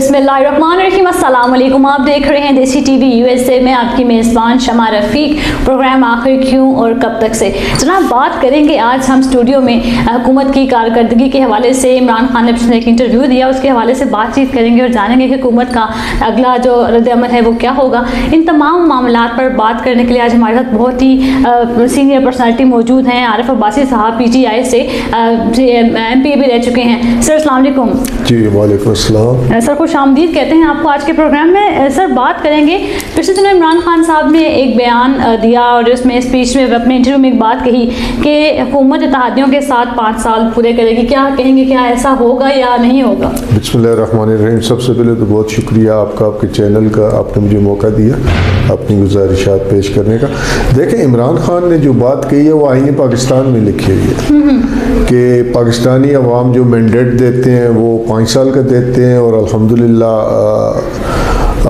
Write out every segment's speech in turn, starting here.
बिस्मिल्लाहिर्रहमानिर्रहीम, अस्सलाम वालेकुम। आप देख रहे हैं देसी टीवी यूएसए में आपकी मेज़बान शमा रफ़ीक। प्रोग्राम आखिर क्यों और कब तक से जनाब बात करेंगे। आज हम स्टूडियो में हुकूमत की कारकर्दगी के हवाले से इमरान खान ने पिछले एक इंटरव्यू दिया, उसके हवाले से बातचीत करेंगे और जानेंगे कि हुकूमत का अगला जो रद्द-ए-अमल है वो क्या होगा। इन तमाम मामलात पर बात करने के लिए आज हमारे साथ बहुत ही सीनियर पर्सनैलिटी मौजूद हैं। आरिफ अब्बासी साहब PGI से MP भी रह चुके हैं। सर अस्सलाम वालेकुम। जी वालेकुम अस्सलाम। सर खुश आमदीद कहते हैं आपको आज के प्रोग्राम में। सर बात करेंगे, पिछले दिनों इमरान खान साहब ने एक बयान दिया और उसमें स्पीच में अपने इंटरव्यू में एक बात कही कि हुकूमत इत्तेहादियों के साथ 5 साल पूरे करेगी। क्या कहेंगे, क्या ऐसा होगा या नहीं होगा? बिस्मिल्लाहिर्रहमानिर्रहीम। सबसे पहले तो बहुत शुक्रिया आपका, आपके चैनल का, आपने मुझे मौका दिया अपनी गुजारिशात पेश करने का। देखें, इमरान खान ने जो बात कही है वो आईन पाकिस्तान में लिखी हुई है कि पाकिस्तानी अवाम जो मैंडेट देते हैं वो 5 साल का देते हैं और अल्हम्दुलिल्लाह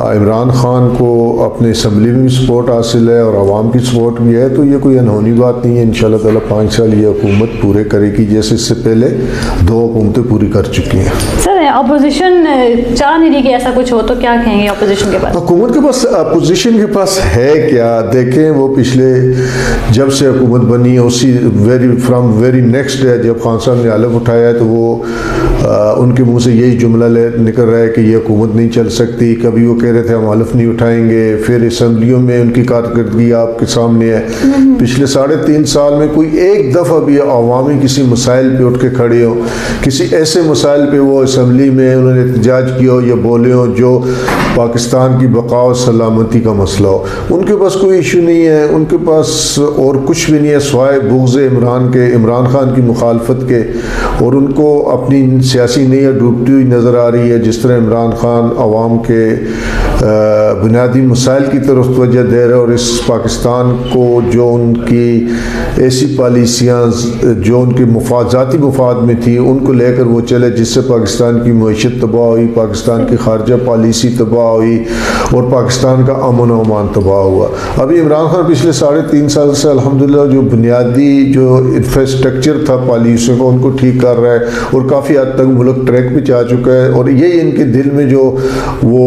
इमरान खान को अपने असम्बली में भी सपोर्ट हासिल है और आवाम की सपोर्ट भी है। तो ये कोई अनहोनी बात नहीं है। इंशाल्लाह ताला 5 साल ये हुकूमत पूरे करेगी, जैसे इससे पहले 2 हुकूमतें पूरी कर चुकी हैं। सर अपोजिशन चाह नहीं रही कि ऐसा कुछ हो, तो क्या कहेंगे अपोजिशन के पास? हुकूमत के पास, अपोजिशन के पास है क्या? देखें, वो पिछले जब से हुकूमत बनी है उसी वेरी नेक्स्ट डे जब खान साहब ने हलफ उठाया है तो वो उनके मुंह से यही जुमला निकल रहा है कि ये हुकूमत नहीं चल सकती। कभी वो कह रहे थे हम हलफ नहीं उठाएंगे, फिर असम्बलियों में उनकी कारकर्दगी आपके सामने है। पिछले 3.5 साल में कोई एक दफ़ा भी अवामी किसी मसाइल पे उठ के खड़े हो, किसी ऐसे मसाइल पे वो असम्बली में उन्होंने एहतजाज किया हो या बोले हो जो पाकिस्तान की बका और सलामती का मसला हो। उनके पास कोई इशू नहीं है, उनके पास और कुछ भी नहीं है सिवाय बुग़्ज़ इमरान खान की मुखालफत के। और उनको अपनी सियासी नैया डूबती हुई नज़र आ रही है। जिस तरह इमरान खान आवाम के बुनियादी मसाइल की तरफ तवज्जो दे रहे और इस पाकिस्तान को जो उनकी ऐसी पॉलिसियाँ जो उनके ज़ाती मुफाद में थी उनको लेकर वो चले, जिससे पाकिस्तान की मईशत तबाह हुई, पाकिस्तान की खारजा पॉलिसी तबाह हुई और पाकिस्तान का अमन व अमान तबाह हुआ। अभी इमरान खान पिछले 3.5 साल से अल्हम्दुलिल्लाह जो बुनियादी जो इंफ्रास्ट्रक्चर था पॉलिसियों को उनको ठीक कर रहा है और काफ़ी हद तक मुल्क ट्रैक पे जा चुका है। और यही इनके दिल में जो वो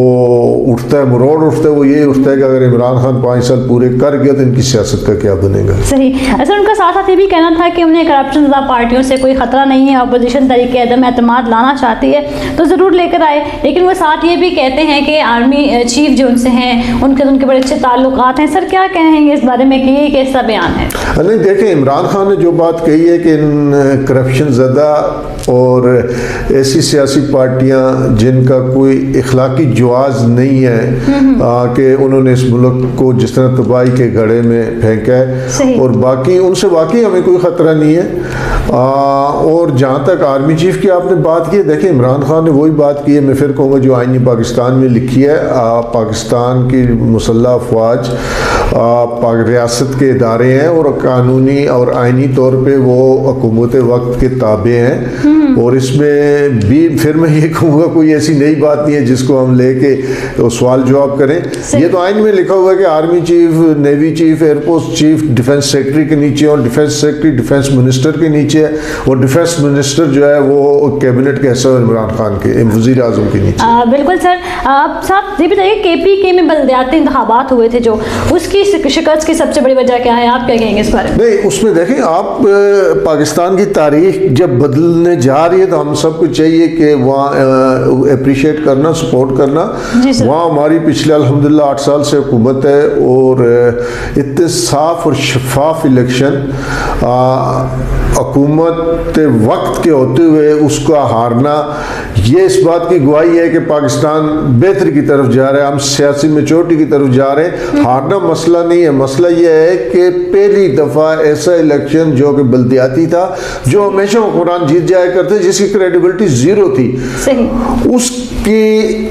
उठता है, मुरोड़ उठता है, वो यही उठता है कि अगर इमरान खान 5 साल पूरे कर गया तो इनकी सियासत का क्या बनेगा। सही। सर उनका साथ साथ ये भी कहना था कि उन्हें करप्शन पार्टियों से कोई खतरा नहीं है, अपोजिशन तरीके अदम एतमाद लाना चाहती है तो ज़रूर लेकर आए। लेकिन वो साथ ये भी कहते हैं कि आर्मी चीफ जो उनसे हैं उनके बड़े अच्छे ताल्लुकात हैं। सर क्या कहेंगे इस बारे में कि ये कैसा बयान है? नहीं, देखें, इमरान खान ने जो बात कही है कि करप्शन ज़्यादा और ऐसी सियासी पार्टियां जिनका कोई इखलाकी जवाज़ नहीं है कि उन्होंने इस मुल्क को जिस तरह तबाही के घड़े में फेंका है और बाकी उनसे वाकई हमें कोई ख़तरा नहीं है। और जहाँ तक आर्मी चीफ की आपने बात की है, देखिए इमरान खान ने वही बात की है, मैं फिर कहूँगा जो आईनी पाकिस्तान में लिखी है। पाकिस्तान की मुसल्लह अफवाज रियासत के इदारे हैं और कानूनी और आइनी तौर पे वो हुकूमत वक्त के ताबे हैं। और इसमें भी फिर मैं ये कहूँगा कोई ऐसी नई बात नहीं है जिसको हम लेके तो सवाल जवाब करें। ये तो आइन में लिखा हुआ है कि army chief, navy chief, air force chief defence secretary के नीचे और डिफेंस सेक्रेटरी डिफेंस मिनिस्टर के नीचे है और डिफेंस मिनिस्टर जो है वो कैबिनेट के हिस्सा इमरान खान के वज़ीर आज़म के नीचे। बिल्कुल सर। आप साथ ये बताइए KPK में बलदियाती इंतखाबात हुए थे जो, उसकी शिकस्त की सबसे बड़ी वजह क्या है? आप क्या कहेंगे इस बारे में? नहीं, उसमें देखें आप पाकिस्तान की तारीख जब बदलने जा रही है तो हम सबको चाहिए कि वहाँ अप्रिशिएट करना, सपोर्ट करना। वहाँ हमारी पिछले अल्हम्दुलिल्लाह 8 साल से हुकूमत है और इतने साफ और शफाफ इलेक्शन हुकूमत वक्त के होते हुए उसका हारना, ये इस बात की गवाही है कि पाकिस्तान बेहतरी की तरफ जा रहा है, हम सियासी मेचोरिटी की तरफ जा रहे हैं। हारना मसला नहीं है, मसला ये है कि पहली दफ़ा ऐसा इलेक्शन जो कि बल्दियाती था, जो हमेशा हुक्मरान जीत जाया करते जिसकी क्रेडिबिलिटी 0 थी, उसकी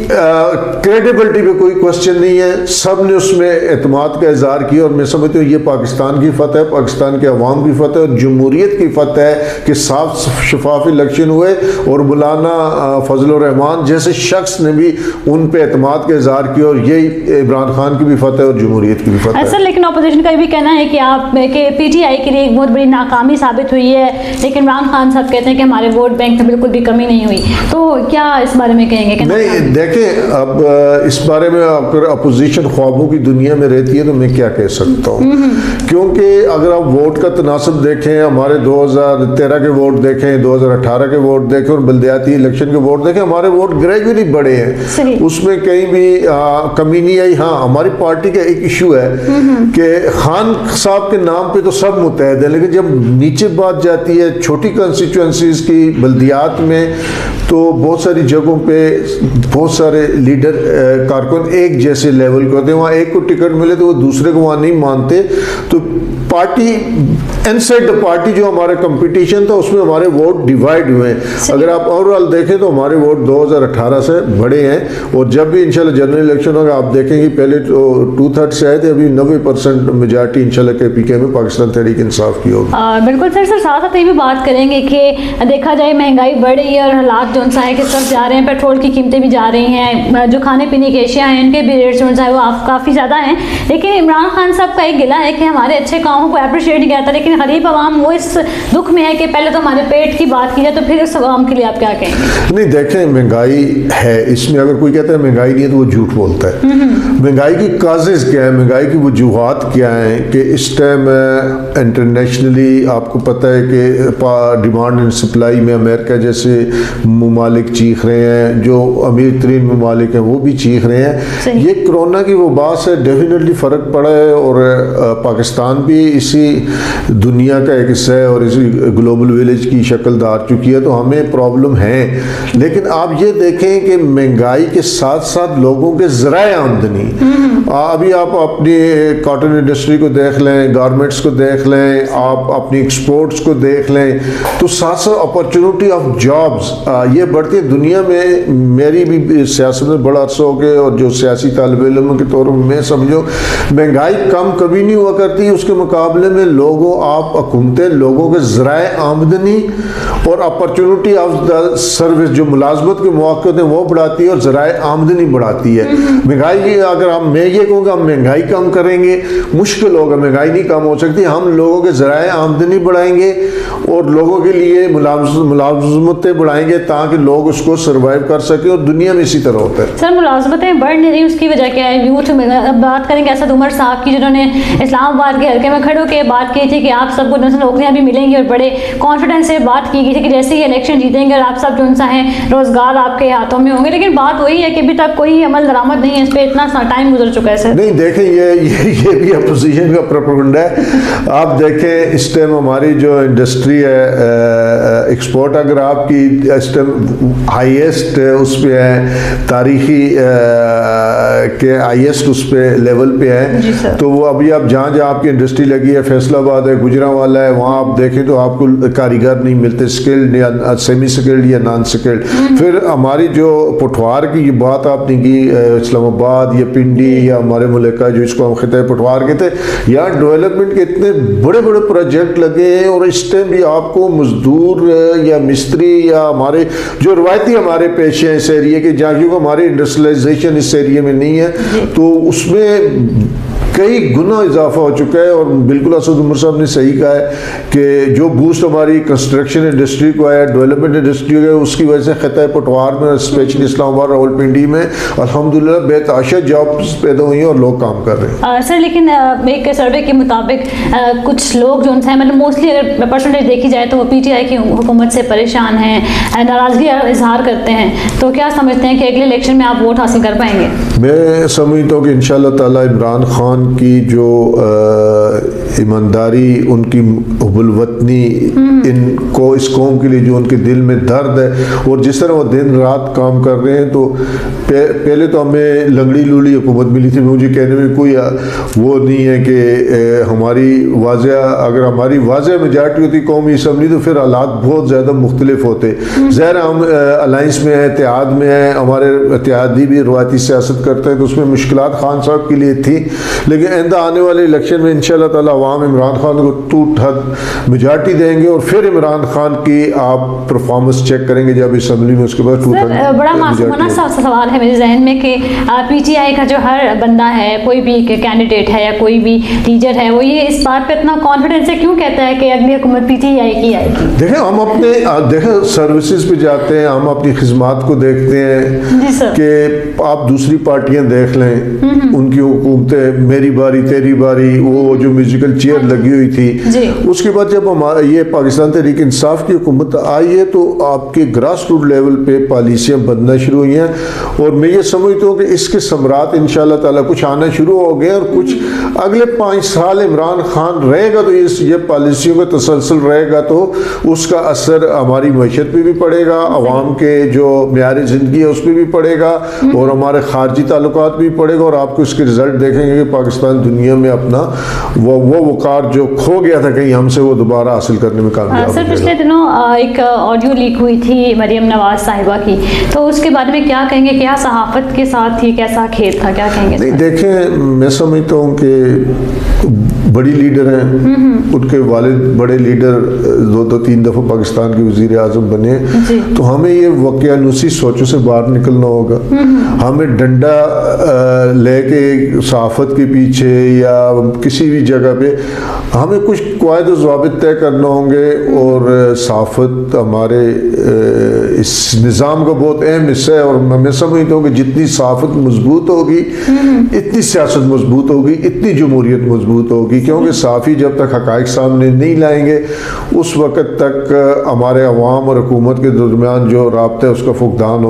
क्रेडिबिलिटी पे कोई क्वेश्चन नहीं है। सब ने उसमें एतमाद का इजहार किया और मैं समझता हूँ ये पाकिस्तान की फतह है, पाकिस्तान के अवाम की फतह और जमहूरियत की फतह है कि साफ शफाफ इलेक्शन हुए और मौलाना फजल रहमान जैसे शख्स ने भी उन पे एतमाद का इजहार किया और यही इमरान खान की भी फतह और जमहूरियत की भी फतह है। सर लेकिन अपोजिशन का ये भी कहना है कि आप के पीटीआई के लिए एक बहुत बड़ी नाकामी साबित हुई है, लेकिन इमरान खान साहब कहते हैं कि हमारे वोट बैंक में बिल्कुल भी कमी नहीं हुई, तो क्या इस बारे में कहेंगे? नहीं देखें, अब इस बारे में अगर अपोजिशन ख्वाबों की दुनिया में रहती है तो मैं क्या कह सकता हूँ, क्योंकि अगर आप वोट का तनासब देखें, हमारे 2013 के वोट देखें, 2018 के वोट देखें और बल्दियाती इलेक्शन के वोट देखें, हमारे वोट ग्रेजुअली बढ़े हैं, उसमें कहीं भी कमी नहीं आई। हाँ, हमारी पार्टी का एक इशू है कि खान साहब के नाम पे तो सब मुतहद है, लेकिन जब नीचे बात जाती है छोटी कंस्टिट्यूएंसीज की बल्दियात में, तो बहुत सारी जगहों पे बहुत सारे लीडर कारकुन एक जैसे लेवल के होते हैं, वहाँ एक को टिकट मिले तो वो दूसरे को वहाँ नहीं मानते, तो पार्टी इनसाइड द पार्टी जो हमारा कंपटीशन था उसमें हमारे वोट डिवाइड हुए हैं। अगर आप ओवरऑल देखें तो हमारे वोट 2018 से बढ़े हैं, और जब भी इंशाल्लाह जनरल इलेक्शन होगा आप देखेंगे पहले तो 2/3 से आए थे, अभी 90% मेजॉरिटी इंशाल्लाह के पीके में पाकिस्तान तहरीक इंसाफ की होगी। बिल्कुल सर साथ साथ ये भी बात करेंगे कि देखा जाए महंगाई बढ़ रही है और हालात जो सा है किस तरफ जा रहे हैं, पेट्रोल की कीमतें भी जा रही हैं, जो खाने पीने की अशिया हैं इनके भी रेट्स जो है वो काफ़ी ज़्यादा हैं, लेकिन इमरान खान साहब का एक गिला है कि हमारे अच्छे कामों को अप्रिशिएट नहीं करता, लेकिन गरीब आवाम वो इस दुख में है कि पहले तो हमारे पेट की बात की जाए, तो फिर उस आवाम के लिए आप क्या कहेंगे? नहीं देखें, महंगाई है, इसमें अगर कोई कहता है महंगाई नहीं है तो वो झूठ बोलता है। महंगाई की काजेज क्या है, महंगाई की वजूहात क्या है कि इस टाइम इंटरनेशनली आपको पता है कि डिमांड एंड सप्लाई में अमेरिका जैसे ममालिक चीख रहे हैं, जो अमीर तरीन ममालिक हैं वो भी चीख रहे हैं। ये कोरोना की वबा से डेफिनेटली फ़र्क पड़ा है, और पाकिस्तान भी इसी दुनिया का एक हिस्सा है और इसी ग्लोबल विलेज की शक्ल धार चुकी है, तो हमें प्रॉब्लम है। लेकिन आप ये देखें कि महंगाई के साथ साथ लोगों के ज़राए आमदनी, अभी आप अपनी कॉटन इंडस्ट्री को देख लें, गारमेंट्स को देख लें, आप अपनी एक्सपोर्ट्स को देख लें, तो साथ साथ अपॉर्चुनिटी ऑफ जॉब्स ये बढ़ती है। दुनिया में मेरी भी सियासत में बड़ा अर्सा हो गया, और जो सियासी तालिब इल्म के तौर पर मैं समझो महंगाई कम कभी नहीं हुआ करती, उसके मुकाबले में लोगों आप हुकूमतें लोगों के ज़राए आमदनी और अपॉर्चुनिटी ऑफ द सर्विस जो मुलाजमत के मौके हैं वो बढ़ाती है और ज़राए आमदनी बढ़ाती है। महंगाई की अगर मैं ये कहूँगा हम महंगाई कम करेंगे मुश्किल होगा, महंगाई नहीं कम हो सकती। हम लोगों के ज़राए आमदनी बढ़ाएंगे और लोगों के लिए मुलाजमतें बढ़ाएंगे ताकि लोग उसको सर्वाइव कर सके, और दुनिया में इसी तरह होता है। सर मुलाजमतें बढ़ नहीं रही, उसकी वजह क्या है? यूथ में अब बात करेंगे असद उमर साहब की, जिन्होंने इस्लामाबाद के हल्के में खड़े होकर बात की थी कि आप सबको नौकरियां भी मिलेंगी, और बड़े कॉन्फिडेंस से बात की गई थी कि जैसे ही इलेक्शन जीतेंगे और आप सब जो सा है रोजगार आपके हाथों में होंगे, लेकिन बात वही है कि अभी तक कोई अमल दरामद नहीं है, इस पर इतना टाइम गुजर चुका है सर। नहीं देखें, ये भी अपोजिशन का प्रोपेगेंडा है। आप देखें इस टाइम हमारी जो इंडस्ट्री है एक्सपोर्ट, अगर आपकी इस टाइम हाईएस्ट उस पे है तारीखी के हाईएस्ट उस पे लेवल पे है, तो वो अभी आप जहाँ जहाँ आपकी इंडस्ट्री लगी है, फैसलाबाद है, गुजरांवाला है, वहाँ आप देखें तो आपको कारीगर नहीं मिलते, स्किल्ड या सेमी स्किल्ड या नॉन स्किल्ड। फिर हमारी जो पठवार की ये बात आपने की, इस्लामाबाद या पिंडी या हमारे मुल्क जो इसको हम खिते पठवार कहते हैं, यहाँ डेवलपमेंट के इतने बड़े बड़े प्रोजेक्ट लगे हैं, और इस टाइम भी आपको मजदूर या मिस्त्री या हमारे जो रवायती हमारे पेशे हैं इस एरिए के, जहाँ क्योंकि हमारी इंडस्ट्रियलाइजेशन इस एरिए में नहीं है, तो उसमें कई गुना इजाफा हो चुका है। और बिल्कुल असद उमर साहब ने सही कहा है कि जो बूस्ट हमारी कंस्ट्रक्शन इंडस्ट्री को आया, डेवलपमेंट इंडस्ट्री को, उसकी वजह से खिता पटवार में स्पेशली इस्लामाबाद रावलपिंडी में अल्हम्दुलिल्लाह बेतहाशा जॉब्स पैदा हुई हैं और लोग काम कर रहे हैं। सर लेकिन एक सर्वे के मुताबिक कुछ लोग जो है मतलब मोस्टली अगर परसेंटेज देखी जाए तो वो पीटीआई की हुकूमत से परेशान हैं, नाराज़गी इजहार करते हैं, तो क्या समझते हैं कि अगले इलेक्शन में आप वोट हासिल कर पाएंगे? मैं समझता हूँ कि इंशाअल्लाह ताला इमरान खान की जो ईमानदारी, उनकी हुब्बुल-वतनी, इनको इस कौम के लिए जो उनके दिल में दर्द है, और जिस तरह वो दिन रात काम कर रहे हैं, तो पहले तो हमें लंगड़ी लूली हुकूमत मिली थी, मुझे कहने में कोई वो नहीं है कि हमारी वाज़ह, अगर हमारी वाज़ह मेजॉरिटी होती कौमी असम्बली तो फिर हालात बहुत ज़्यादा मुख्तलिफ होते। ज़ाहिर हम अलाइंस में हैं, इत्तेहाद में हैं, हमारे इत्तेहादी भी रवायती सियासत करते हैं, तो उसमें मुश्किलात खान साहब के लिए थी, लेकिन आइंदा आने वाले इलेक्शन में इंशाल्लाह ताला अवाम इमरान खान को टूट हद मेजॉरिटी देंगे और फिर इमरान खान की आप परफॉर्मेंस चेक करेंगे जब असम्बली में, उसके बाद टूट सर बड़ा मासूमाना सा सवाल है मेरे जहन में कि पीटीआई का जो हर बंदा है, कोई भी कैंडिडेट है या कोई भी लीडर है, वो ये इस बात पे इतना कॉन्फिडेंस से क्यों कहता है कि अगली हुकूमत पीटीआई की आएगी? देखें हम अपने देखें सर्विसेज पे जाते हैं, हम अपनी खिदमत को देखते हैं कि आप दूसरी पार्टियां देख लें, उनकी हुकूमतें, मेरी बारी तेरी बारी, वो जो म्यूजिकल चेयर लगी हुई थी, उसके बाद जब हमारा ये पाकिस्तान तहरीक इंसाफ की हुकूमत आई है तो आपके ग्रास रूट लेवल पे पॉलिसियाँ बनना शुरू हुई हैं और मैं ये समझता हूँ कि इसके समरात इंशाल्लाह ताला कुछ आना शुरू हो गए और कुछ अगले 5 साल इमरान खान रहेगा तो ये पॉलिसियों का तसलसल रहेगा तो उसका असर हमारी मैशत पे भी पड़ेगा, अवाम के जो म्यार ज़िंदगी है उस पर भी पड़ेगा और हमारे खारजी ताल्लुकात भी पड़ेगा और आपको इसके रिजल्ट देखेंगे कि पाकिस्तान दुनिया में अपना वो वक़ार जो खो गया था कहीं हमसे वो दोबारा हासिल करने में कामयाब। सर पिछले दिनों एक ऑडियो लीक हुई थी मरियम नवाज साहिबा की, तो उसके बारे में क्या कहेंगे? क्या सहाफ़त के साथ थी, कैसा खेल था, क्या कहेंगे? नहीं देखें, मैं समझता हूँ कि बड़ी लीडर हैं, उनके वालिद बड़े लीडर 2-3 दफ़ा पाकिस्तान के वज़ीर आज़म बने, तो हमें ये वक़्यानुसी सोचों से बाहर निकलना होगा। हमें डंडा लेके सहाफ़त के पीछे या किसी भी जगह पे हमें कुछ क़वायद व ज़वाबित तय करना होंगे और सहाफ़त हमारे इस निज़ाम का बहुत अहम हिस्सा है और मैं समझता हूँ कि जितनी सहाफ़त मजबूत होगी इतनी सियासत मजबूत होगी, इतनी जमहूरियत मजबूत होगी, क्योंकि सहाफ़ी जब तक हक़ाइक़ सामने नहीं लाएंगे उस वक़्त तक हमारे अवाम और हुकूमत के दरमियान जो राब्ता है उसका फुकदान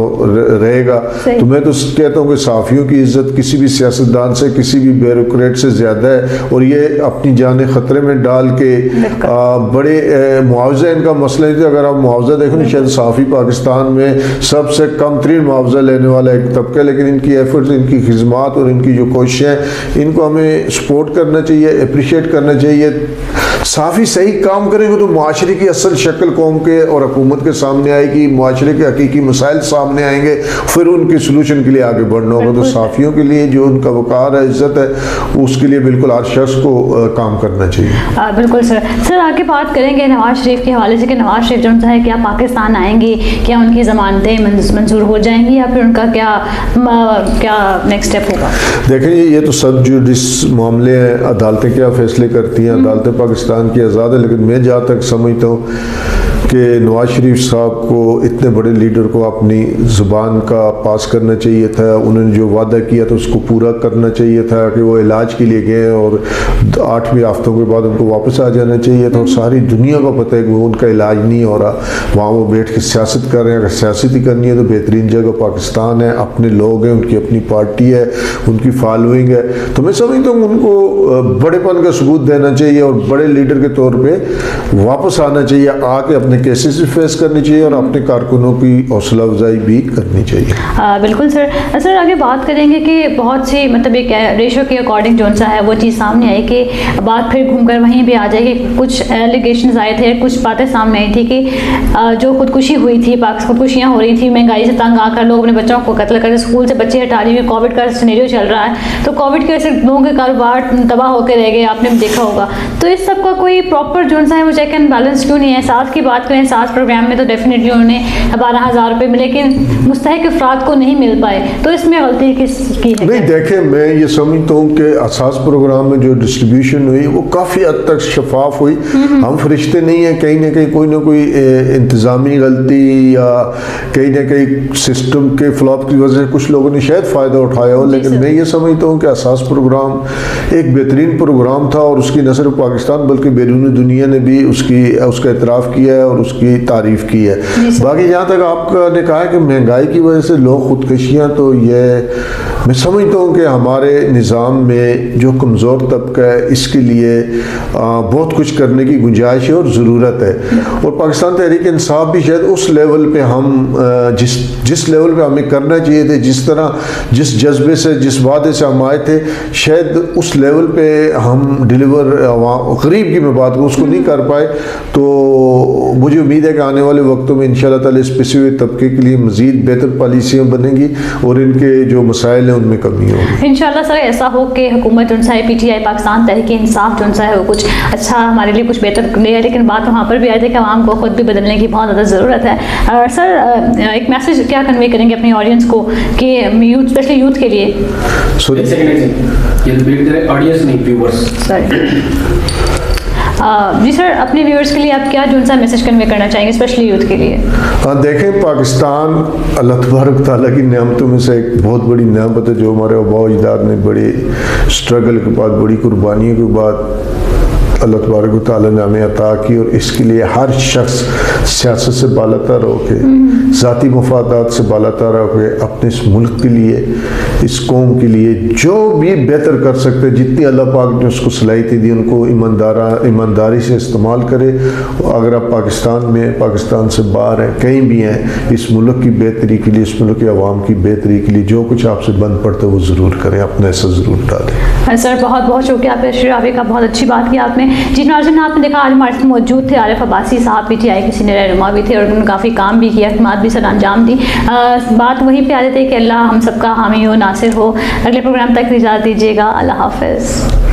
रहेगा। तो मैं तो कहता हूँ कि सहाफ़ियों की इज़्ज़त किसी भी सियासतदान से, किसी भी ब्यूरोक्रेट से ज़्यादा है और ये अपनी जानें ख़तरे में डाल के बड़े मुआवजा इनका मसला है। अगर आप मुआवजा देखें शायद सहाफ़ी पाकिस्तान में सबसे कम तरीन मुआवजा लेने वाला एक तबका है, लेकिन इनकी एफर्ट्स, इनकी खिदमत और इनकी जो कोशिशें हैं इनको हमें सपोर्ट करना चाहिए, अप्रिशिएट करना चाहिए। सहाफ़ी सही काम करेंगे तो मुआशरे की असल शक्ल कौम के और हुकूमत के सामने आएगी, मुआशरे के हकीकी मसाइल सामने आएंगे, फिर उनके सोल्यूशन के लिए आगे बढ़ना होगा। तो सहाफ़ियों के लिए जो उनका वक़ार है, इज़्ज़त है, उसके लिए बिल्कुल हर शख्स को काम करना चाहिए। बिल्कुल सर आगे बात करेंगे नवाज शरीफ के हवाले से कि नवाज शरीफ जो है क्या पाकिस्तान आएंगे, क्या उनकी ज़मानतें मंजूर हो जाएंगी या फिर उनका क्या नेक्स्ट स्टेप होगा? देखें ये तो सब जुडिस मामले हैं, अदालतें क्या फैसले करती हैं, अदालतें पाकिस्तान की आज़ाद है, लेकिन मैं जहाँ तक समझता हूँ कि नवाज शरीफ साहब को, इतने बड़े लीडर को अपनी ज़ुबान का पास करना चाहिए था। उन्होंने जो वादा किया था उसको पूरा करना चाहिए था कि वो इलाज के लिए गए और 8वें हफ्तों के बाद उनको वापस आ जाना चाहिए था। और सारी दुनिया को पता है कि उनका इलाज नहीं हो रहा, वहाँ वो बैठ के सियासत कर रहे हैं। अगर सियासत ही करनी है तो बेहतरीन जगह पाकिस्तान है, अपने लोग हैं, उनकी अपनी पार्टी है, उनकी फॉलोइंग है। तो मैं समझता हूँ उनको बड़ेपन का सबूत देना चाहिए और बड़े लीडर के तौर पर वापस आना चाहिए, आके अपने केसेस भी फेस करनी चाहिए और अपने कारकुनों की हौसला अफजाई भी करनी चाहिए। बिल्कुल सर आगे बात करेंगे कि बहुत सी मतलब एक रेशो के अकॉर्डिंग जो सा है वो चीज़ सामने आई कि बात फिर घूमकर वहीं भी आ जाएगी। कुछ एलिगेशंस आए थे, कुछ बातें सामने आई थी कि जो खुदकुशी हुई थी, खुदकुशियाँ हो रही थी, महंगाई से तंग आकर लोग अपने बच्चों को कत्ल कर स्कूल से बच्चे हटा रही हुई, कोविड का सिनेरियो चल रहा है, तो कोविड की वजह से लोगों के कारोबार तबाह होकर रह गए, आपने देखा होगा। तो इस सब का कोई प्रॉपर जो सा है वो चेक एंड बैलेंस क्यों नहीं है? साथ की बात करें, साथ प्रोग्राम में तो डेफिनेटली उन्हें 12,000 रुपये मिले, लेकिन मुस्तहिक अफराद को नहीं मिल पाए, तो इसमें गलती किसकी है? नहीं देखें, मैं ये समझता हूँ कि असास प्रोग्राम में जो डिस्ट्रीब्यूशन हुई वो काफ़ी हद तक शफाफ हुई। हम फरिश्ते नहीं हैं, कहीं ना कहीं कोई ना कोई इंतज़ामी गलती या कहीं ना कहीं सिस्टम के फ्लॉप की वजह से कुछ लोगों ने शायद फ़ायदा उठाया हो, लेकिन मैं ये समझता हूँ कि असास प्रोग्राम एक बेहतरीन प्रोग्राम था और उसकी न सिर्फ पाकिस्तान बल्कि बैरून दुनिया ने भी उसका इतराफ़ किया है और उसकी तारीफ़ की है। बाकी जहाँ तक आपने कहा कि महंगाई की वजह से लोग खुदकशियाँ, तो ये मैं समझता हूँ कि हमारे निज़ाम में जो कमज़ोर तबका है इसके लिए बहुत कुछ करने की गुंजाइश है और ज़रूरत है। और पाकिस्तान तहरीक इंसाफ भी शायद उस लेवल पे हम जिस लेवल पे हमें करना चाहिए थे, जिस तरह जिस जज्बे से जिस वादे से हम आए थे, शायद उस लेवल पे हम डिलीवर गरीब की मैं बात करूँ उसको नहीं कर पाए। तो मुझे उम्मीद है कि आने वाले वक्तों में इंशाल्लाह ताला इस पिछड़े हुए तबके के लिए मज़ीद बेहतर पॉलिसियाँ बनेंगी और इनके जो मसाइल पहले उनमें कमी होगी। इंशाल्लाह सर ऐसा हो कि हुकूमत जो है PTI पाकिस्तान तहरीक इंसाफ जो है वो कुछ अच्छा हमारे लिए कुछ बेहतर ले आए, लेकिन बात वहाँ पर भी आई थी कि आवाम को खुद भी बदलने की बहुत ज़्यादा ज़रूरत है। और सर एक मैसेज क्या कन्वे करेंगे अपनी ऑडियंस को कि यूथ, स्पेशली यूथ के लिए? ऑडियंस नहीं, व्यूअर्स। जी सर, अपने व्यूअर्स के लिए आप क्या जो सा मैसेज कन्वे करना चाहेंगे स्पेशली यूथ के लिए? हाँ देखें, पाकिस्तान अल्लाह तबारक ताला की नेमतों में से एक बहुत बड़ी नेमत है जो हमारे आबा अजदाद ने बड़े स्ट्रगल के बाद, बड़ी कुर्बानियों के बाद अल्लाह तबारक ताला ने हमें अता की। और इसके लिए हर शख्स सियासत से बालातर होके, ज़ाती मफादात से बालातर होके अपने इस मुल्क के लिए, इस कौम के लिए जो भी बेहतर कर सकते, जितनी अल्लाह पाक ने उसको सलाहियत दी उनको ईमानदारी से इस्तेमाल करे। अगर आप पाकिस्तान में, पाकिस्तान से बाहर हैं, कहीं भी हैं, इस मुल्क की बेहतरी के लिए, इस मुल्क के अवाम की बेहतरी के लिए जो कुछ आपसे बन पड़ता है वो ज़रूर करें, अपना हिस्सा ज़रूर डालें। सर बहुत बहुत शुक्रिया आपका, श्री का बहुत अच्छी बात की आपने। जी नाज़रीन, आपने देखा आज हमारे साथ मौजूद थे आरिफ अब्बासी साहब, PTI के सीनियर रहनुमा भी थे और उन्होंने काफ़ी काम भी किया, खिदमत भी सर अंजाम दी। बात वहीं पे आ जाती है कि अल्लाह हम सबका हामी हो, नासिर हो। अगले प्रोग्राम तक इजाज़त दीजिएगा। अल्लाह हाफ़िज़।